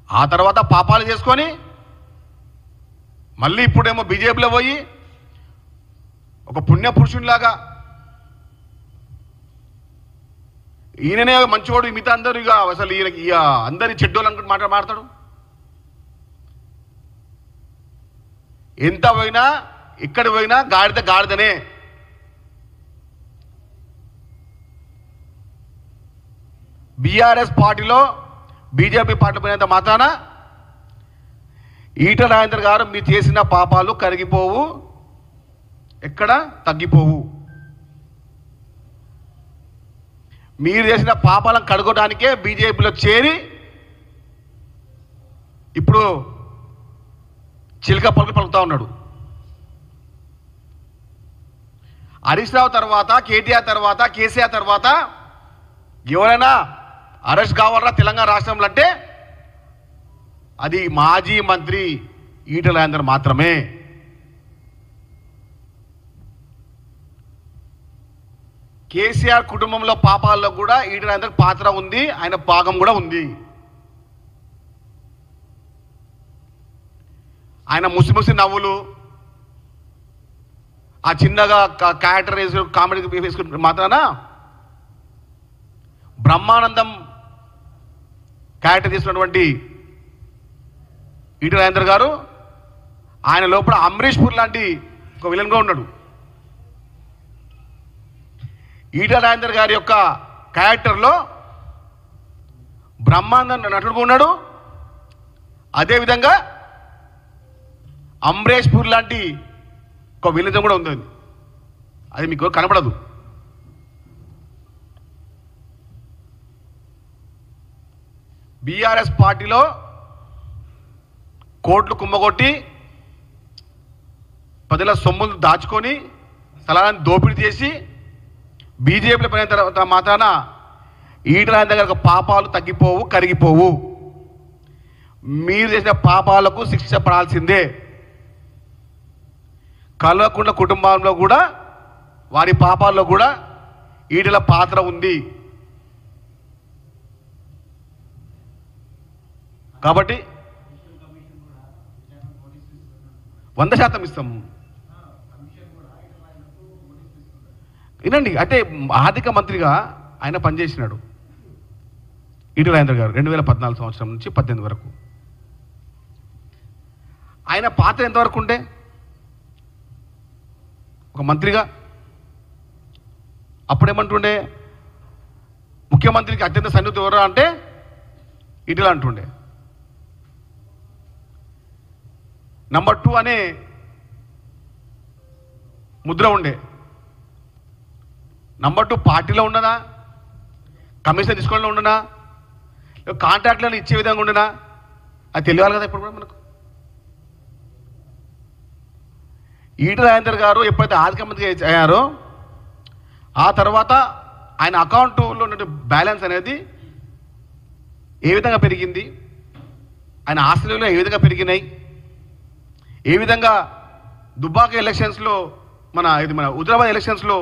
ఆ తర్వాత పాపాలు చేసుకొని మళ్ళీ ఇప్పుడేమో బీజేపీలో పోయి ఒక పుణ్యపురుషునిలాగా ఈయననే మంచివాడు, మిగతా అందరూ ఇక అసలు ఈయనకి ఇక అందరి చెడ్డోళ్ళు అనుకుంటూ మాట్లాడతాడు. ఎంత పోయినా ఇక్కడ పోయినా గాడిద గాడిదనే. బీఆర్ఎస్ పార్టీలో బీజేపీ పార్టీ పోయినంత మాత్రాన ఈటల రాజేందర్ గారు మీరు చేసిన పాపాలు కరిగిపోవు, ఎక్కడ తగ్గిపోవు. మీరు చేసిన పాపాలను కడుగొనడానికే బీజేపీలో చేరి ఇప్పుడు చిలక పలుకులు పలుకుతా ఉన్నాడు. హరీష్ రావు తర్వాత, కేటీఆర్ తర్వాత, కేసీఆర్ తర్వాత ఎవరైనా అరెస్ట్ కావాలరా తెలంగాణ రాష్ట్రంలో అంటే అది మాజీ మంత్రి ఈటల రాజేందర్ మాత్రమే. కేసీఆర్ కుటుంబంలో పాపాల్లో కూడా ఈటల రాజేందర్ పాత్ర ఉంది, ఆయన భాగం కూడా ఉంది. ఆయన ముసిముసి నవ్వులు, ఆ చిన్నగా క్యారెక్టర్ వేసుకు కామెడీ వేసుకుంటే మాత్రాన బ్రహ్మానందం క్యారెక్టర్ చేసినటువంటి ఈటల రాజేందర్ గారు ఆయన లోపల అమరీష్ పూర్ లాంటి ఒక విలన్గా ఉన్నాడు. ఈటల రాజేందర్ గారి యొక్క క్యారెక్టర్లో బ్రహ్మానందం నటుడుగా ఉన్నాడు. అదేవిధంగా అమరీష్ పూర్ లాంటి ఒక విలన్ కూడా ఉంది. అది మీకు కనపడదు. బీఆర్ఎస్ పార్టీలో కోట్లు కుమ్మగొట్టి ప్రజల సొమ్ములు దాచుకొని స్థలాన్ని దోపిడీ చేసి బీజేపీలో పోయిన తర్వాత మాత్రాన ఈటల రాజేందర్ గారి పాపాలు తగ్గిపోవు, కరిగిపోవు. మీరు చేసిన పాపాలకు శిక్ష పడాల్సిందే. కల్వకుంట్ల కుటుంబంలో కూడా వారి పాపాల్లో కూడా ఈటల పాత్ర ఉంది. కాబట్టి 100% ఇస్తాం. వినండి, అంటే ఆర్థిక మంత్రిగా ఆయన పనిచేసినాడు ఈటల రాజేందర్ గారు 2014 సంవత్సరం నుంచి 18 వరకు. ఆయన పాత్ర ఎంతవరకు ఉండే ఒక మంత్రిగా? అప్పుడేమంటుండే, ముఖ్యమంత్రికి అత్యంత సన్నిహితుడు ఎవరు అంటే ఈటల అంటుండే. నంబర్ 2 అనే ముద్ర ఉండే. నంబర్ 2 పార్టీలో ఉండనా, కమిషన్ తీసుకోవడంలో ఉండనా, కాంట్రాక్ట్లను ఇచ్చే విధంగా ఉండనా, అది తెలియాలి కదా ఇప్పుడు కూడా మనకు. ఈటల రాజేందర్ గారు ఎప్పుడైతే ఆర్థిక మంత్రి అయ్యారో ఆ తర్వాత ఆయన అకౌంట్లో ఉన్న బ్యాలెన్స్ అనేది ఏ విధంగా పెరిగింది, ఆయన ఆస్తులు ఏ విధంగా పెరిగినాయి, ఏ విధంగా దుబ్బాక ఎలక్షన్స్లో మన హుజరాబాద్ ఎలక్షన్స్లో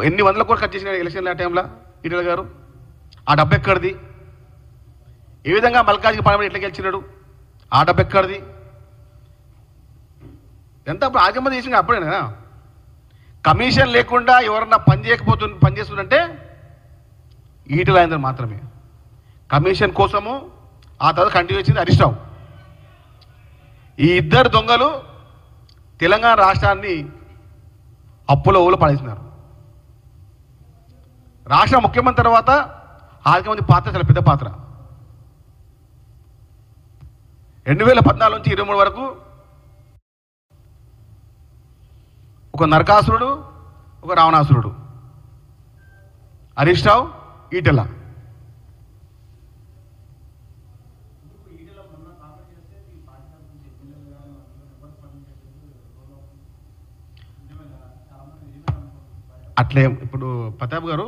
ఎన్ని వందల కోట్లు ఖర్చు చేసిన ఎలక్షన్ల టైంలో ఈటల గారు, ఆ డబ్బు ఎక్కడిది, ఏ విధంగా మల్కాజ్కి పార్లమెంట్ ఎట్లా గెలిచినాడు, ఆ డబ్బు ఎక్కడిది, ఎంత అప్పుడు ఆగమతి చేసిన అప్పుడేనా. కమిషన్ లేకుండా ఎవరన్నా పనిచేస్తుందంటే ఈటల రాజేందర్ మాత్రమే. కమిషన్ కోసము ఆ తర్వాత కంటిన్యూ చేసింది హరీష్ రావు. ఈ ఇద్దరు దొంగలు తెలంగాణ రాష్ట్రాన్ని అప్పుల ఊళ్ళో పడేసినారు. రాష్ట్ర ముఖ్యమంత్రి తర్వాత ఆర్థిక మంత్రి పాత్ర చాలా పెద్ద పాత్ర. 2014 నుంచి 23 వరకు ఒక నరకాసురుడు, ఒక రావణాసురుడు, హరీష్ రావు, ఈటల. అట్లే ఇప్పుడు ప్రతాప్ గారు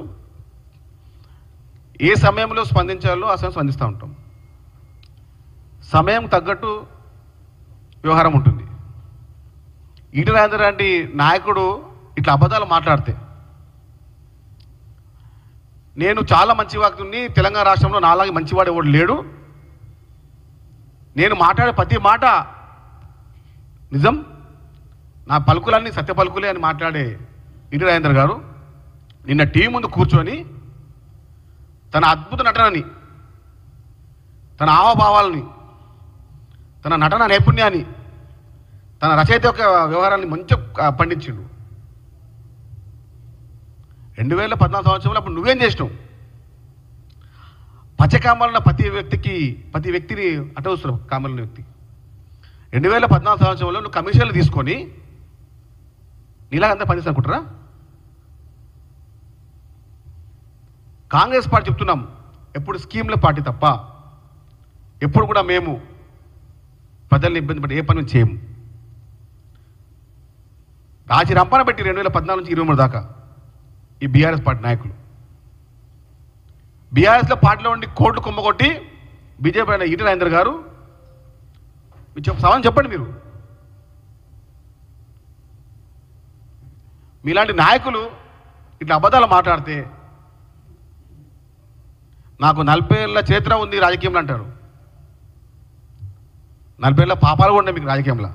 ఏ సమయంలో స్పందించాలో ఆ సమయం స్పందిస్తూ ఉంటాం. సమయం తగ్గట్టు వ్యవహారం ఉంటుంది. ఈటల రాజేందర్ లాంటి నాయకుడు ఇట్లా అబద్ధాలు మాట్లాడితే, నేను చాలా మంచి వ్యక్తుని, తెలంగాణ రాష్ట్రంలో నాలాగే మంచివాడు ఎవడు లేడు, నేను మాట్లాడే ప్రతి మాట నిజం, నా పలుకులన్నీ సత్య పలుకులే అని మాట్లాడే ఈటెల రాజేందర్ గారు నిన్న టీవీ ముందు కూర్చొని తన అద్భుత నటనని, తన హావభావాలని, తన నటన నైపుణ్యాన్ని, తన రచయిత యొక్క వ్యవహారాన్ని మంచిగా పండించిండు. 2014 సంవత్సరంలో అప్పుడు నువ్వేం చేసినావు? పచ్చకామలున్న ప్రతి వ్యక్తిని అటవస్తున్నావు. కామలున్న వ్యక్తి 2014 సంవత్సరంలో నువ్వు కమిషన్లు తీసుకొని నీలాగంతా పనిచేస్తా అనుకుంటారా? కాంగ్రెస్ పార్టీ చెప్తున్నాం, ఎప్పుడు స్కీమ్ల పార్టీ తప్ప ఎప్పుడు కూడా మేము ప్రజల్ని ఇబ్బంది పడి ఏ పని చేయము. రాజీ రంపన పెట్టి 2014 నుంచి 23 దాకా ఈ బీఆర్ఎస్ పార్టీ నాయకులు బీఆర్ఎస్లో పార్టీలో ఉండి కోట్లు కుమ్మగొట్టి బీజేపీ అయిన ఈటెల రాజేందర్ గారు మీరు సవాల్ చెప్పండి. మీరు మీలాంటి నాయకులు ఇట్లా అబద్ధాలు మాట్లాడితే నాకు 40 ఏళ్ళ చరిత్ర ఉంది రాజకీయంలో అంటారు. 40 ఏళ్ళ పాపాలు కూడా ఉన్నాయి మీకు రాజకీయంలో.